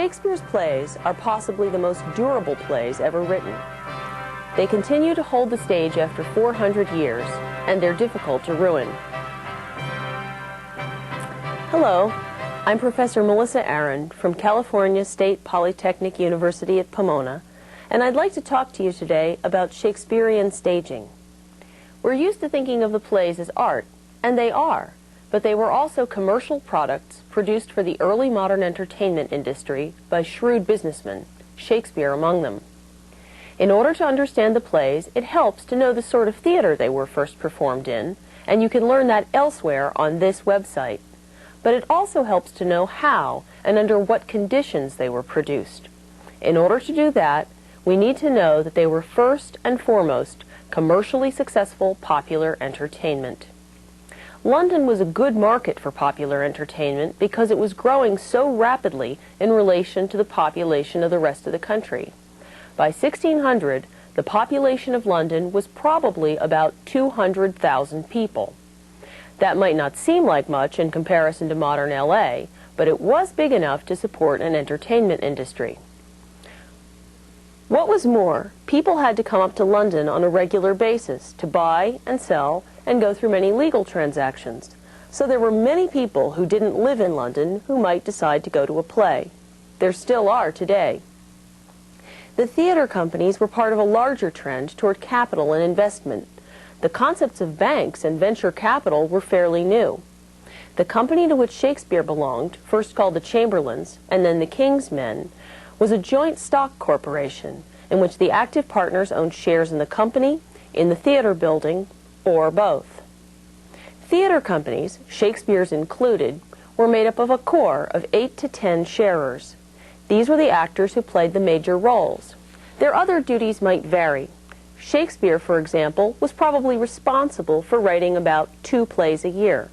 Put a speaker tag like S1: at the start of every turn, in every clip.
S1: Shakespeare's plays are possibly the most durable plays ever written. They continue to hold the stage after 400 years, and they're difficult to ruin. Hello, I'm Professor Melissa Aaron from California State Polytechnic University at Pomona, and I'd like to talk to you today about Shakespearean staging. We're used to thinking of the plays as art, and they are, but they were also commercial products produced for the early modern entertainment industry by shrewd businessmen, Shakespeare among them. In order to understand the plays, it helps to know the sort of theater they were first performed in, and you can learn that elsewhere on this website. But it also helps to know how and under what conditions they were produced. In order to do that, we need to know that they were first and foremost commercially successful popular entertainment. London was a good market for popular entertainment because it was growing so rapidly in relation to the population of the rest of the country. By 1600, the population of London was probably about 200,000 people. That might not seem like much in comparison to modern LA, but it was big enough to support an entertainment industry. What was more, people had to come up to London on a regular basis to buy and sell and go through many legal transactions. So there were many people who didn't live in London who might decide to go to a play. There still are today. The theater companies were part of a larger trend toward capital and investment. The concepts of banks and venture capital were fairly new. The company to which Shakespeare belonged, first called the Chamberlains and then the King's Men, was a joint stock corporation in which the active partners owned shares in the company, in the theater building, or both. Theater companies, Shakespeare's included, were made up of a core of 8 to 10 sharers. These were the actors who played the major roles. Their other duties might vary. Shakespeare, for example, was probably responsible for writing about 2 plays a year.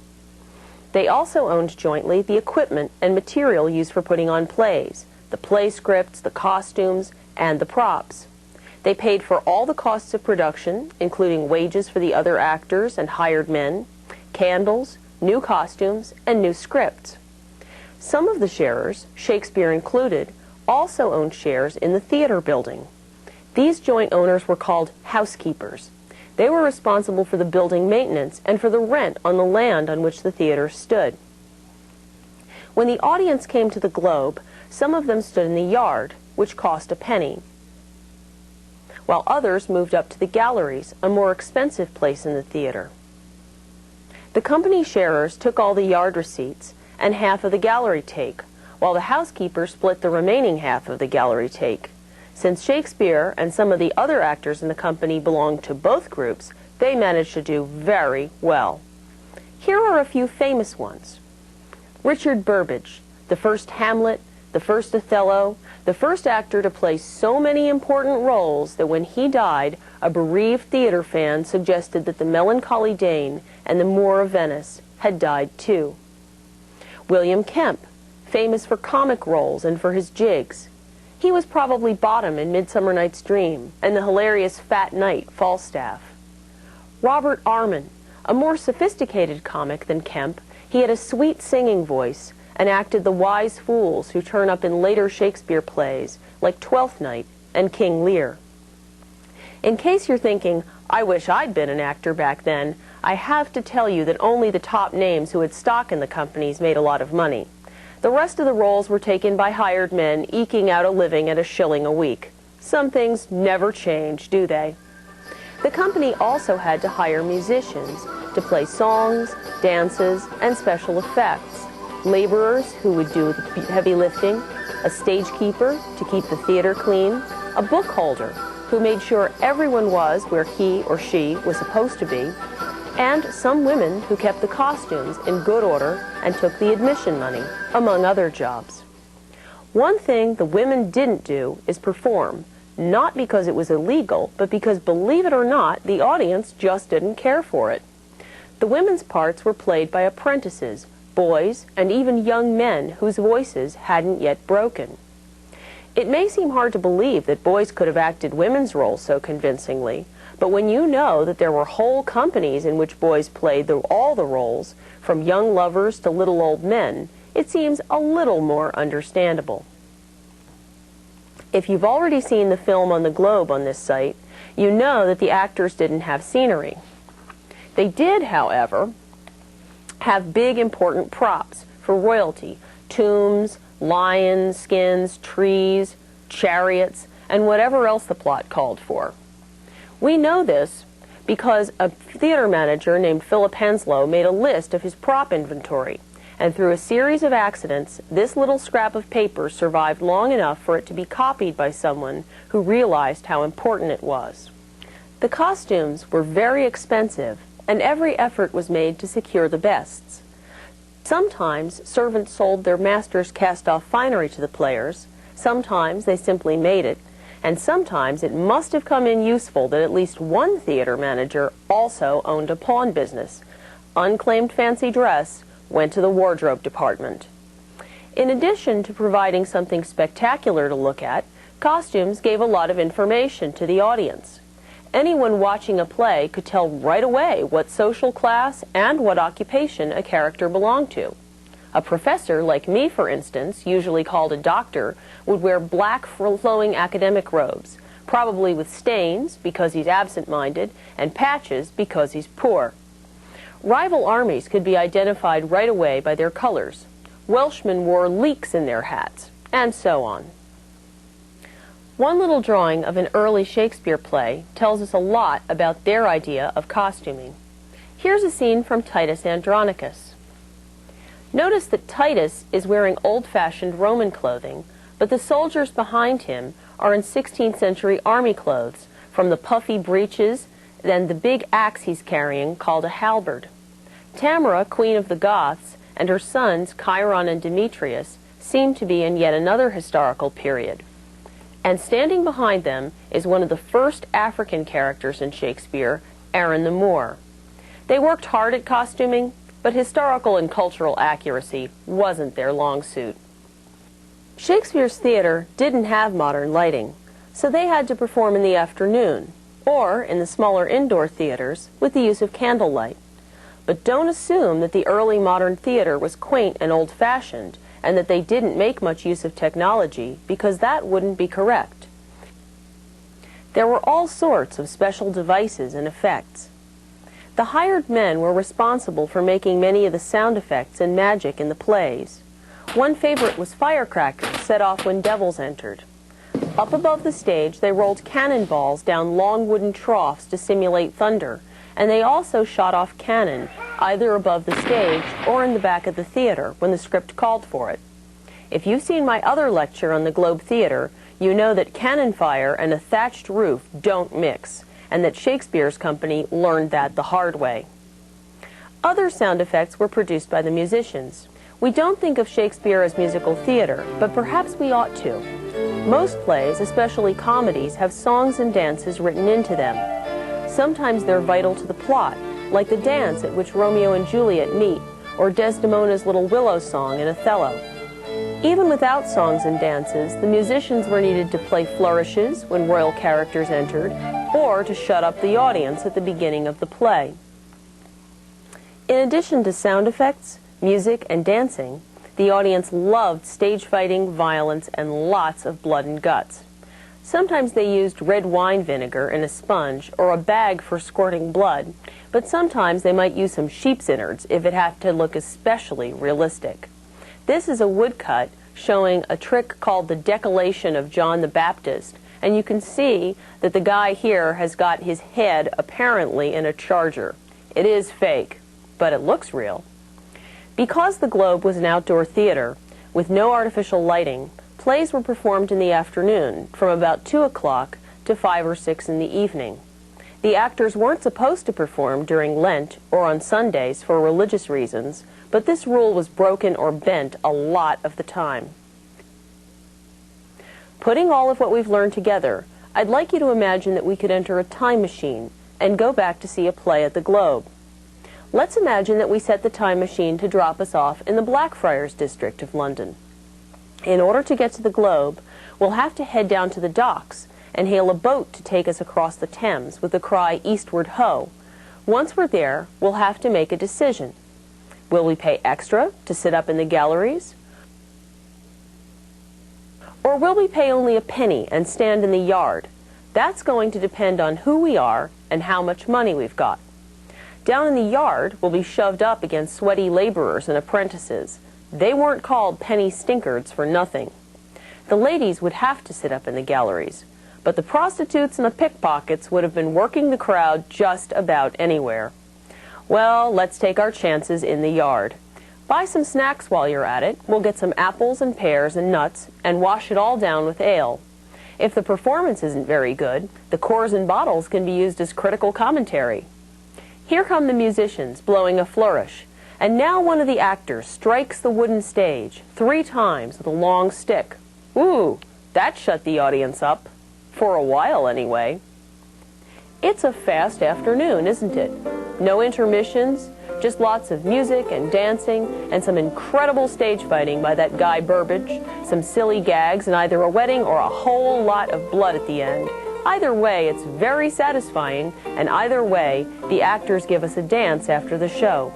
S1: They also owned jointly the equipment and material used for putting on plays, the play scripts, the costumes, and the props. They paid for all the costs of production, including wages for the other actors and hired men, candles, new costumes, and new scripts. Some of the sharers, Shakespeare included, also owned shares in the theater building. These joint owners were called housekeepers. They were responsible for the building maintenance and for the rent on the land on which the theater stood. When the audience came to the Globe, some of them stood in the yard, which cost a penny, while others moved up to the galleries, a more expensive place in the theater. The company sharers took all the yard receipts and half of the gallery take, while the housekeepers split the remaining half of the gallery take. Since Shakespeare and some of the other actors in the company belonged to both groups, they managed to do very well. Here are a few famous ones. Richard Burbage, the first Hamlet, the first Othello, the first actor to play so many important roles that when he died, a bereaved theater fan suggested that the Melancholy Dane and the Moor of Venice had died too. William Kemp, famous for comic roles and for his jigs. He was probably Bottom in Midsummer Night's Dream and the hilarious Fat Knight, Falstaff. Robert Armin, a more sophisticated comic than Kemp, he had a sweet singing voice and acted the wise fools who turn up in later Shakespeare plays like Twelfth Night and King Lear. In case you're thinking, I wish I'd been an actor back then, I have to tell you that only the top names who had stock in the companies made a lot of money. The rest of the roles were taken by hired men eking out a living at $1 a week. Some things never change, do they? The company also had to hire musicians to play songs, dances, and special effects, laborers who would do the heavy lifting, a stage keeper to keep the theater clean, a book holder who made sure everyone was where he or she was supposed to be, and some women who kept the costumes in good order and took the admission money, among other jobs. One thing the women didn't do is perform, not because it was illegal, but because, believe it or not, the audience just didn't care for it. The women's parts were played by apprentices, boys, and even young men whose voices hadn't yet broken. It may seem hard to believe that boys could have acted women's roles so convincingly, but when you know that there were whole companies in which boys played all the roles, from young lovers to little old men, it seems a little more understandable. If you've already seen the film on the Globe on this site, you know that the actors didn't have scenery. They did, however, have big important props for royalty: tombs, lions, skins, trees, chariots, and whatever else the plot called for. We know this because a theater manager named Philip Henslow made a list of his prop inventory, and through a series of accidents, this little scrap of paper survived long enough for it to be copied by someone who realized how important it was. The costumes were very expensive, and every effort was made to secure the bests. Sometimes servants sold their master's cast-off finery to the players, sometimes they simply made it, and sometimes it must have come in useful that at least one theater manager also owned a pawn business. Unclaimed fancy dress went to the wardrobe department. In addition to providing something spectacular to look at, costumes gave a lot of information to the audience. Anyone watching a play could tell right away what social class and what occupation a character belonged to. A professor, like me for instance, usually called a doctor, would wear black flowing academic robes, probably with stains because he's absent-minded and patches because he's poor. Rival armies could be identified right away by their colors. Welshmen wore leeks in their hats, and so on. One little drawing of an early Shakespeare play tells us a lot about their idea of costuming. Here's a scene from Titus Andronicus. Notice that Titus is wearing old-fashioned Roman clothing, but the soldiers behind him are in 16th century army clothes, from the puffy breeches and the big axe he's carrying called a halberd. Tamara, queen of the Goths, and her sons Chiron and Demetrius seem to be in yet another historical period. And standing behind them is one of the first African characters in Shakespeare, Aaron the Moor. They worked hard at costuming, but historical and cultural accuracy wasn't their long suit. Shakespeare's theater didn't have modern lighting, so they had to perform in the afternoon, or in the smaller indoor theaters with the use of candlelight. But don't assume that the early modern theater was quaint and old-fashioned, and that they didn't make much use of technology, because that wouldn't be correct. There were all sorts of special devices and effects. The hired men were responsible for making many of the sound effects and magic in the plays. One favorite was firecrackers set off when devils entered. Up above the stage, they rolled cannonballs down long wooden troughs to simulate thunder, and they also shot off cannon, either above the stage or in the back of the theater when the script called for it. If you've seen my other lecture on the Globe Theater, you know that cannon fire and a thatched roof don't mix, and that Shakespeare's company learned that the hard way. Other sound effects were produced by the musicians. We don't think of Shakespeare as musical theater, but perhaps we ought to. Most plays, especially comedies, have songs and dances written into them. Sometimes they're vital to the plot, like the dance at which Romeo and Juliet meet, or Desdemona's little willow song in Othello. Even without songs and dances, the musicians were needed to play flourishes when royal characters entered, or to shut up the audience at the beginning of the play. In addition to sound effects, music, and dancing, the audience loved stage fighting, violence, and lots of blood and guts. Sometimes they used red wine vinegar in a sponge or a bag for squirting blood, but sometimes they might use some sheep's innards if it had to look especially realistic. This is a woodcut showing a trick called the decollation of John the Baptist, and you can see that the guy here has got his head apparently in a charger. It is fake, but it looks real. Because the Globe was an outdoor theater with no artificial lighting, plays were performed in the afternoon from about 2 o'clock to 5 or 6 in the evening. The actors weren't supposed to perform during Lent or on Sundays for religious reasons, but this rule was broken or bent a lot of the time. Putting all of what we've learned together, I'd like you to imagine that we could enter a time machine and go back to see a play at the Globe. Let's imagine that we set the time machine to drop us off in the Blackfriars district of London. In order to get to the Globe, we'll have to head down to the docks and hail a boat to take us across the Thames with the cry, "Eastward ho!" Once we're there, we'll have to make a decision. Will we pay extra to sit up in the galleries? Or will we pay only a penny and stand in the yard? That's going to depend on who we are and how much money we've got. Down in the yard, we'll be shoved up against sweaty laborers and apprentices. They weren't called penny stinkards for nothing. The ladies would have to sit up in the galleries, but the prostitutes and the pickpockets would have been working the crowd just about anywhere. Well, let's take our chances in the yard. Buy some snacks while you're at it. We'll get some apples and pears and nuts and wash it all down with ale. If the performance isn't very good, the cores and bottles can be used as critical commentary. Here come the musicians blowing a flourish, and now one of the actors strikes the wooden stage 3 times with a long stick. Ooh, that shut the audience up. For a while, anyway. It's a fast afternoon, isn't it? No intermissions, just lots of music and dancing and some incredible stage fighting by that guy Burbage, some silly gags and either a wedding or a whole lot of blood at the end. Either way, it's very satisfying, and either way, the actors give us a dance after the show.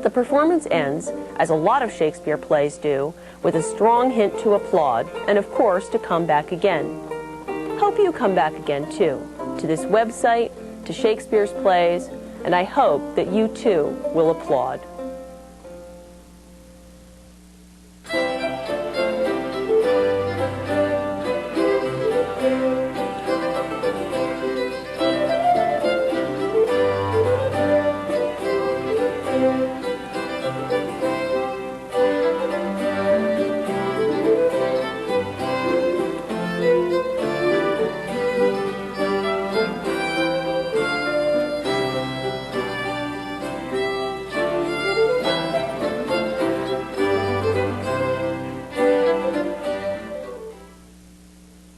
S1: The performance ends, as a lot of Shakespeare plays do, with a strong hint to applaud and, of course, to come back again. Hope you come back again, too, to this website, to Shakespeare's plays, and I hope that you, too, will applaud.